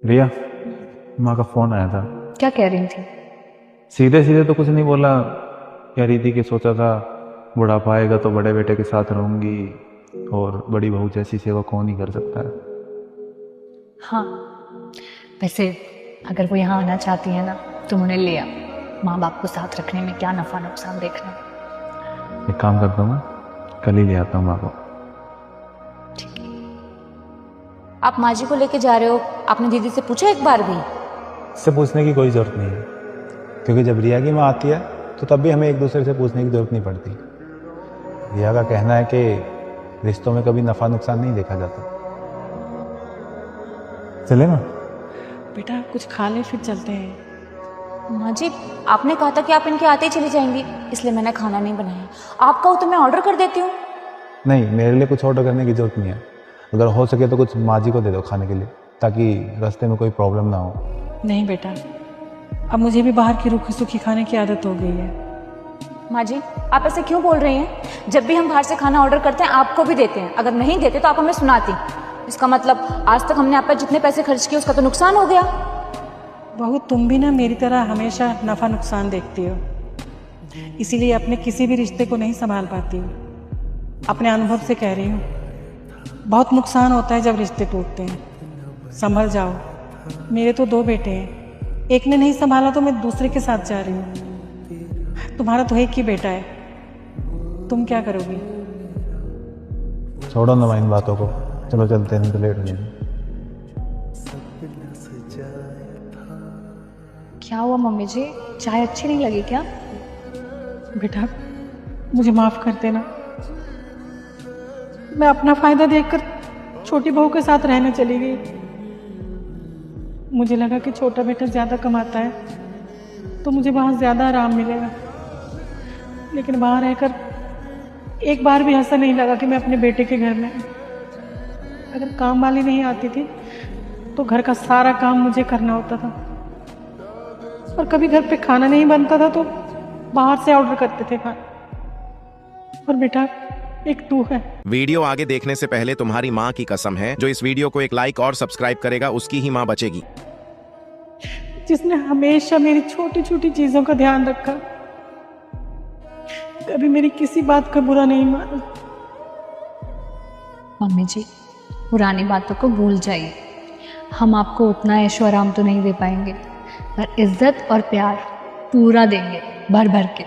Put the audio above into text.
रिया, माँ का फोन आया था। क्या कह रही थी? सीधे सीधे तो कुछ नहीं बोला। कह रही थी कि सोचा था बुढ़ापा आएगा तो बड़े बेटे के साथ रहूंगी और बड़ी बहू जैसी सेवा कौन ही कर सकता है। हाँ, वैसे अगर वो यहाँ आना चाहती है ना, तुम उन्हें ले आओ। माँ बाप को साथ रखने में क्या नफा नुकसान देखना। एक काम करता हूँ, मैं कल ही ले आता हूँ माँ को। आप माँ जी को लेके जा रहे हो, आपने दीदी से पूछा एक बार भी? इससे पूछने की कोई ज़रूरत नहीं है, क्योंकि जब रिया की माँ आती है तो तब भी हमें एक दूसरे से पूछने की ज़रूरत नहीं पड़ती। रिया का कहना है कि रिश्तों में कभी नफ़ा नुकसान नहीं देखा जाता। चले ना? बेटा कुछ खा ले फिर चलते हैं। माँ जी, आपने कहा था कि आप इनके आते ही चली जाएंगी, इसलिए मैंने खाना नहीं बनाया। आप कहो तो मैं ऑर्डर कर देती हूँ। नहीं, मेरे लिए कुछ ऑर्डर करने की ज़रूरत नहीं है। अगर हो सके तो कुछ माँ जी को दे दो खाने के लिए, ताकि रास्ते में कोई प्रॉब्लम ना हो। नहीं बेटा, अब मुझे भी बाहर की रूखी सूखी खाने की आदत हो गई है। माँ जी, आप ऐसे क्यों बोल रही हैं? जब भी हम बाहर से खाना ऑर्डर करते हैं आपको भी देते हैं, अगर नहीं देते तो आप हमें सुनाती। इसका मतलब आज तक हमने आप पर जितने पैसे खर्च किए उसका तो नुकसान हो गया। बहू, तुम भी ना मेरी तरह हमेशा नफ़ा नुकसान देखती हो, इसीलिए अपने किसी भी रिश्ते को नहीं संभाल पाती हो। अपने अनुभव से कह रही हूँ, बहुत नुकसान होता है जब रिश्ते टूटते हैं। संभल जाओ। मेरे तो 2 बेटे हैं, एक ने नहीं संभाला तो मैं दूसरे के साथ जा रही हूँ। तुम्हारा तो एक ही बेटा है, तुम क्या करोगी? छोड़ो ना इन बातों को, चलो चलते हैं, नहीं तो लेट हो जाएंगे। क्या हुआ मम्मी जी, चाय अच्छी नहीं लगी क्या? बेटा मुझे माफ़ कर देना, मैं अपना फ़ायदा देखकर छोटी बहू के साथ रहने चली गई। मुझे लगा कि छोटा बेटा ज़्यादा कमाता है तो मुझे वहाँ ज़्यादा आराम मिलेगा, लेकिन वहाँ रहकर एक बार भी ऐसा नहीं लगा कि मैं अपने बेटे के घर में। अगर काम वाली नहीं आती थी तो घर का सारा काम मुझे करना होता था, और कभी घर पे खाना नहीं बनता था तो बाहर से ऑर्डर करते थे खाना। और बेटा एक तू है। वीडियो आगे देखने से पहले तुम्हारी माँ की कसम है, जो इस वीडियो को एक लाइक और सब्सक्राइब करेगा उसकी ही माँ बचेगी। जिसने हमेशा मेरी छोटी छोटी चीजों का ध्यान रखा, कभी मेरी किसी बात का बुरा नहीं माना। मम्मी जी, पुरानी बातों को भूल जाइए। हम आपको उतना ऐशो आराम तो नहीं दे पाएंगे, पर इज्जत और प्यार पूरा देंगे, भर भर के।